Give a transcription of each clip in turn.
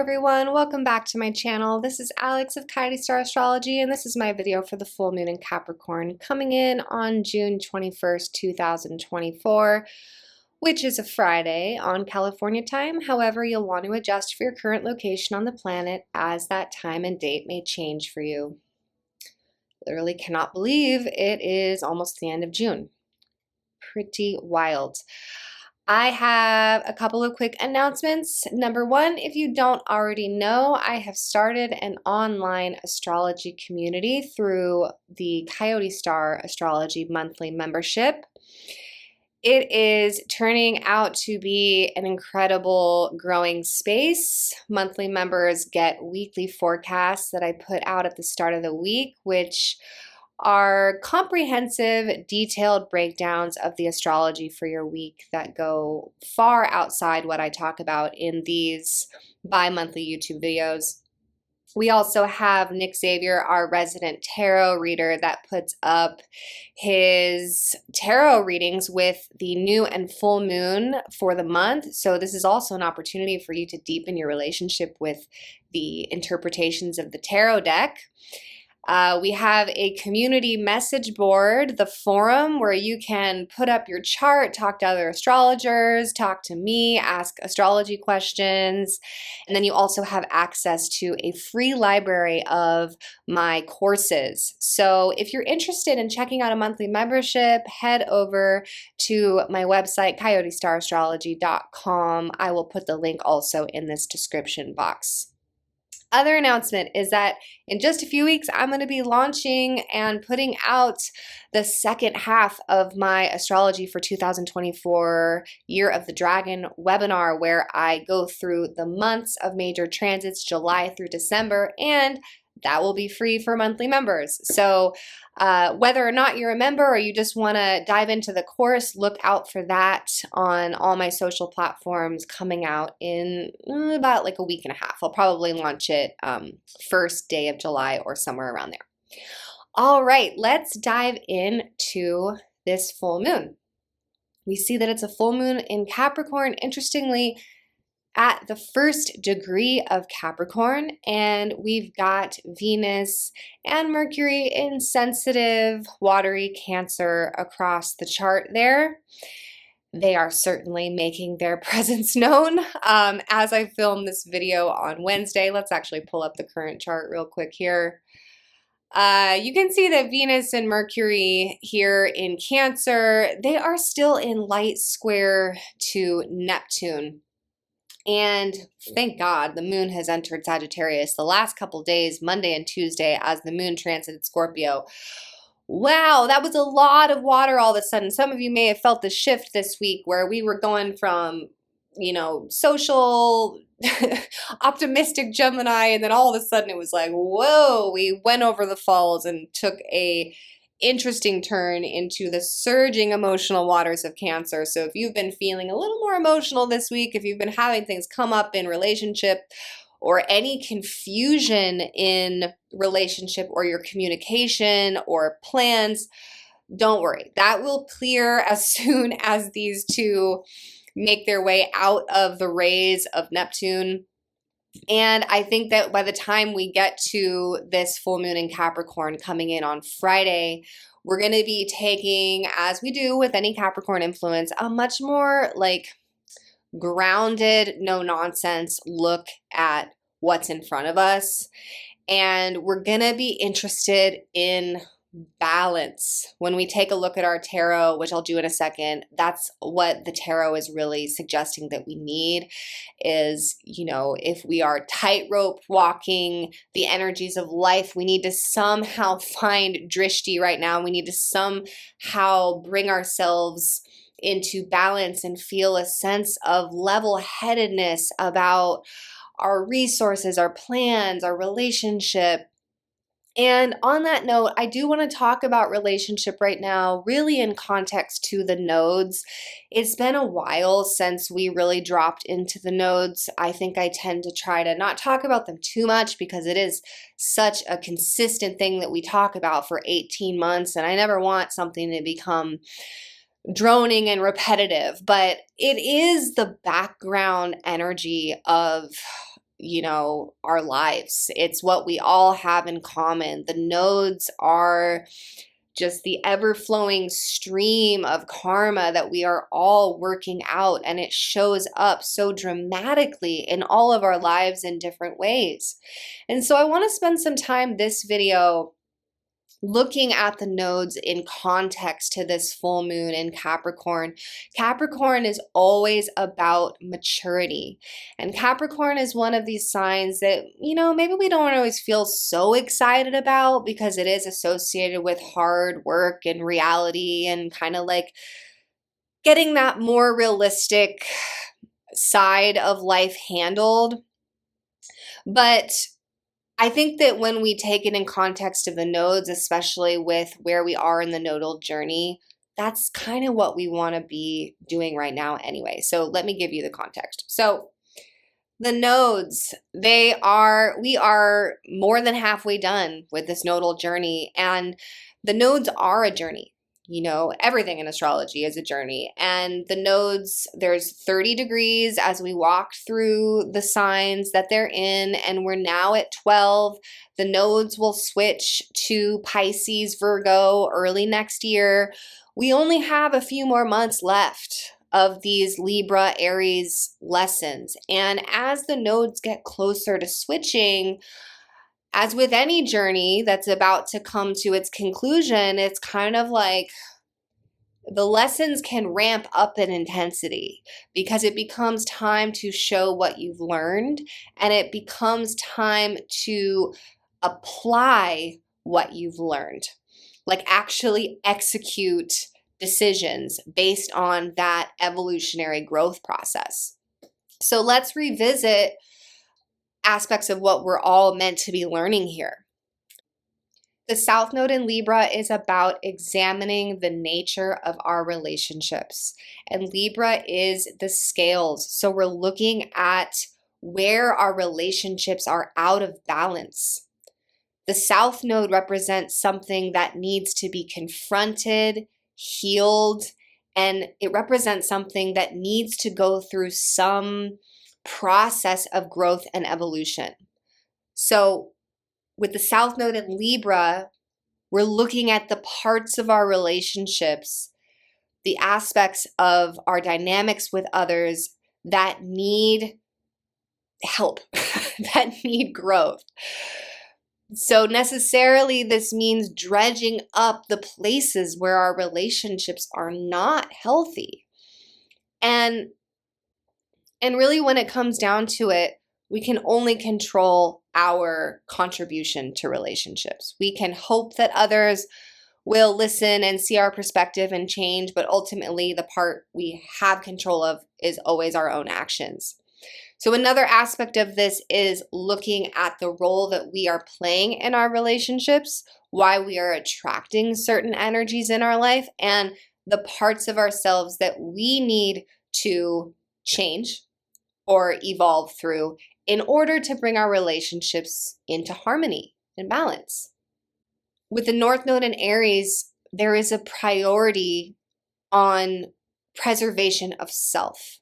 everyone, welcome back to my channel. This is Alex of Coyote Star Astrology, and this is my video for the full moon in Capricorn coming in on June 21st, 2024, which is a Friday on California time. However, you'll want to adjust for your current location on the planet as that time and date may change for you. Literally cannot believe it is almost the end of June. Pretty wild. I have a couple of quick announcements. Number one, if you don't already know, I have started an online astrology community through the Coyote Star Astrology monthly membership. It is turning out to be an incredible growing space. Monthly members get weekly forecasts that I put out at the start of the week, which are comprehensive, detailed breakdowns of the astrology for your week that go far outside what I talk about in these bi-monthly YouTube videos. We also have Nick Xavier, our resident tarot reader, that puts up his tarot readings with the new and full moon for the month. So this is also an opportunity for you to deepen your relationship with the interpretations of the tarot deck. We have a community message board, the forum, where you can put up your chart, talk to other astrologers, talk to me, ask astrology questions. And then you also have access to a free library of my courses. So if you're interested in checking out a monthly membership, head over to my website, coyotestarastrology.com. I will put the link also in this description box. Other announcement is that in just a few weeks, I'm going to be launching and putting out the second half of my Astrology for 2024 Year of the Dragon webinar, where I go through the months of major transits, July through December, and that will be free for monthly members. So whether or not you're a member or you just want to dive into the course, look out for that on all my social platforms coming out in about like a week and a half. I'll probably launch it first day of July or somewhere around there. All right, let's dive into this full moon. We see that it's a full moon in Capricorn. Interestingly, at the first degree of Capricorn, and we've got Venus and Mercury in sensitive, watery Cancer across the chart there. They are certainly making their presence known. As I film this video on Wednesday, let's actually pull up the current chart real quick here. You can see that Venus and Mercury here in Cancer, they are still in light square to Neptune. And thank God the moon has entered Sagittarius the last couple days, Monday and Tuesday, as the moon transited Scorpio. Wow, that was a lot of water all of a sudden. Some of you may have felt the shift this week where we were going from, you know, social, optimistic Gemini, and then all of a sudden it was like, whoa, we went over the falls and took a interesting turn into the surging emotional waters of Cancer. So if you've been feeling a little more emotional this week, if you've been having things come up in relationship or any confusion in relationship or your communication or plans, don't worry. That will clear as soon as these two make their way out of the rays of Neptune. And I think that by the time we get to this full moon in Capricorn coming in on Friday, we're going to be taking, as we do with any Capricorn influence, a much more like grounded, no nonsense look at what's in front of us. And we're going to be interested in balance. When we take a look at our tarot, which I'll do in a second, that's what the tarot is really suggesting that we need is, you know, if we are tightrope walking the energies of life, we need to somehow find drishti right now. We need to somehow bring ourselves into balance and feel a sense of level-headedness about our resources, our plans, our relationship. And on that note, I do want to talk about relationship right now, really in context to the nodes. It's been a while since we really dropped into the nodes. I think I tend to try to not talk about them too much because it is such a consistent thing that we talk about for 18 months, and I never want something to become droning and repetitive, but it is the background energy of our lives. It's what we all have in common. The nodes are just the ever-flowing stream of karma that we are all working out, and it shows up so dramatically in all of our lives in different ways. And so I want to spend some time this video looking at the nodes in context to this full moon in Capricorn. Capricorn is always about maturity. And Capricorn is one of these signs that, maybe we don't always feel so excited about because it is associated with hard work and reality and kind of like getting that more realistic side of life handled. But I think that when we take it in context of the nodes, especially with where we are in the nodal journey, that's kind of what we want to be doing right now anyway. So let me give you the context. So the nodes, we are more than halfway done with this nodal journey, and the nodes are a journey. Everything in astrology is a journey. And the nodes, there's 30 degrees as we walk through the signs that they're in, and we're now at 12. The nodes will switch to Pisces, Virgo early next year. We only have a few more months left of these Libra, Aries lessons. And as the nodes get closer to switching, as with any journey that's about to come to its conclusion, it's kind of like the lessons can ramp up in intensity because it becomes time to show what you've learned, and it becomes time to apply what you've learned, like actually execute decisions based on that evolutionary growth process. So let's revisit aspects of what we're all meant to be learning here. The South Node in Libra is about examining the nature of our relationships. And Libra is the scales. So we're looking at where our relationships are out of balance. The South Node represents something that needs to be confronted, healed, and it represents something that needs to go through some process of growth and evolution. So with the South Node in Libra, we're looking at the parts of our relationships, the aspects of our dynamics with others that need help, that need growth. So necessarily this means dredging up the places where our relationships are not healthy. And really when it comes down to it, we can only control our contribution to relationships. We can hope that others will listen and see our perspective and change, but ultimately the part we have control of is always our own actions. So another aspect of this is looking at the role that we are playing in our relationships, why we are attracting certain energies in our life, and the parts of ourselves that we need to change or evolve through in order to bring our relationships into harmony and balance. With the North Node in Aries, there is a priority on preservation of self.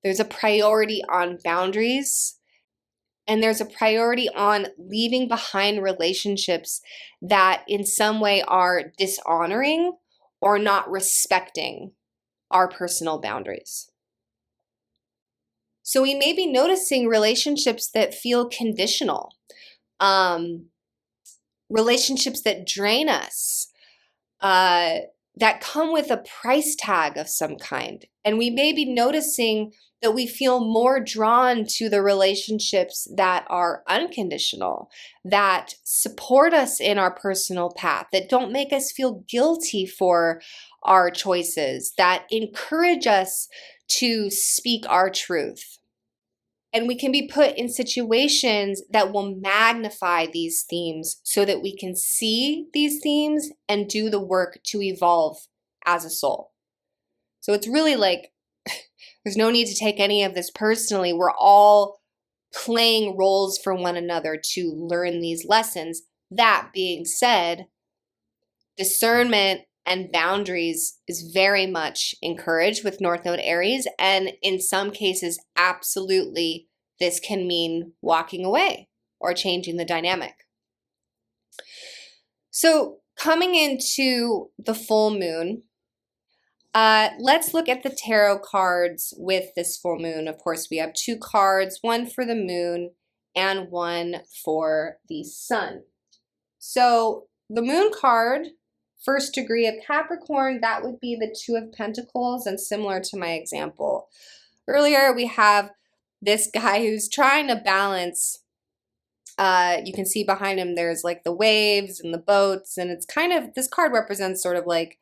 There's a priority on boundaries, and there's a priority on leaving behind relationships that in some way are dishonoring or not respecting our personal boundaries. So we may be noticing relationships that feel conditional, relationships that drain us, that come with a price tag of some kind. And we may be noticing that we feel more drawn to the relationships that are unconditional, that support us in our personal path, that don't make us feel guilty for our choices, that encourage us to speak our truth. And we can be put in situations that will magnify these themes so that we can see these themes and do the work to evolve as a soul. So it's really like, there's no need to take any of this personally. We're all playing roles for one another to learn these lessons. That being said, discernment and boundaries is very much encouraged with North Node Aries, and in some cases, absolutely this can mean walking away or changing the dynamic. So coming into the full moon, let's look at the tarot cards with this full moon. Of course, we have 2 cards, one for the moon and one for the sun. So the moon card, first degree of Capricorn, that would be the 2 of Pentacles, and similar to my example earlier, we have this guy who's trying to balance. You can see behind him there's like the waves and the boats, and it's kind of, this card represents sort of like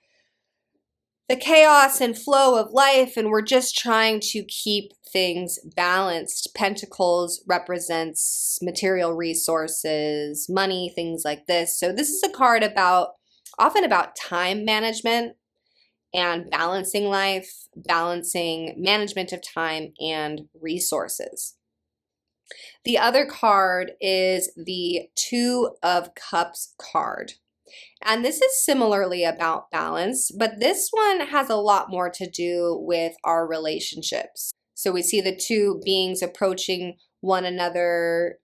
the chaos and flow of life, and we're just trying to keep things balanced. Pentacles represents material resources, money, things like this. So this is a card often about time management and balancing life, balancing management of time and resources. The other card is the 2 of Cups card. And this is similarly about balance, but this one has a lot more to do with our relationships. So we see the 2 beings approaching one another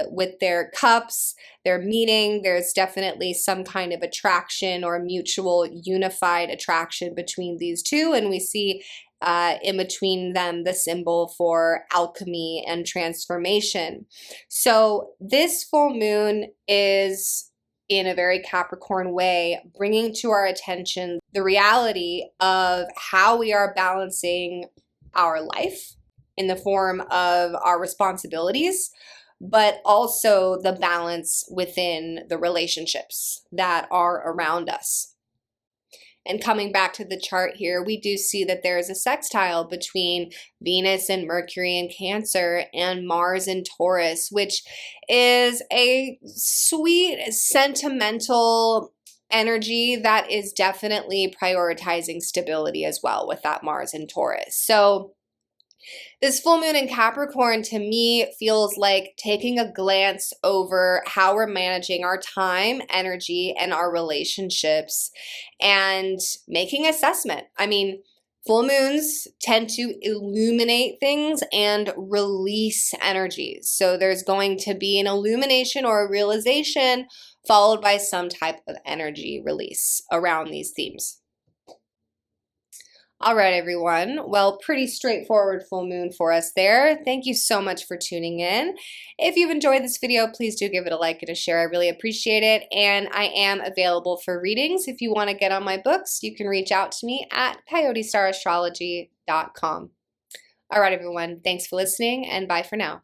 with their cups. They're meeting. There's definitely some kind of attraction or mutual unified attraction between these 2. And we see in between them the symbol for alchemy and transformation. So this full moon is, in a very Capricorn way, bringing to our attention the reality of how we are balancing our life in the form of our responsibilities, but also the balance within the relationships that are around us. And coming back to the chart here, we do see that there is a sextile between Venus and Mercury in Cancer and Mars in Taurus, which is a sweet, sentimental energy that is definitely prioritizing stability as well with that Mars in Taurus. So this full moon in Capricorn to me feels like taking a glance over how we're managing our time, energy, and our relationships and making assessment. I mean, full moons tend to illuminate things and release energies. So there's going to be an illumination or a realization followed by some type of energy release around these themes. All right, everyone. Well, pretty straightforward full moon for us there. Thank you so much for tuning in. If you've enjoyed this video, please do give it a like and a share. I really appreciate it. And I am available for readings. If you want to get on my books, you can reach out to me at coyotestarastrology.com. All right, everyone. Thanks for listening, and bye for now.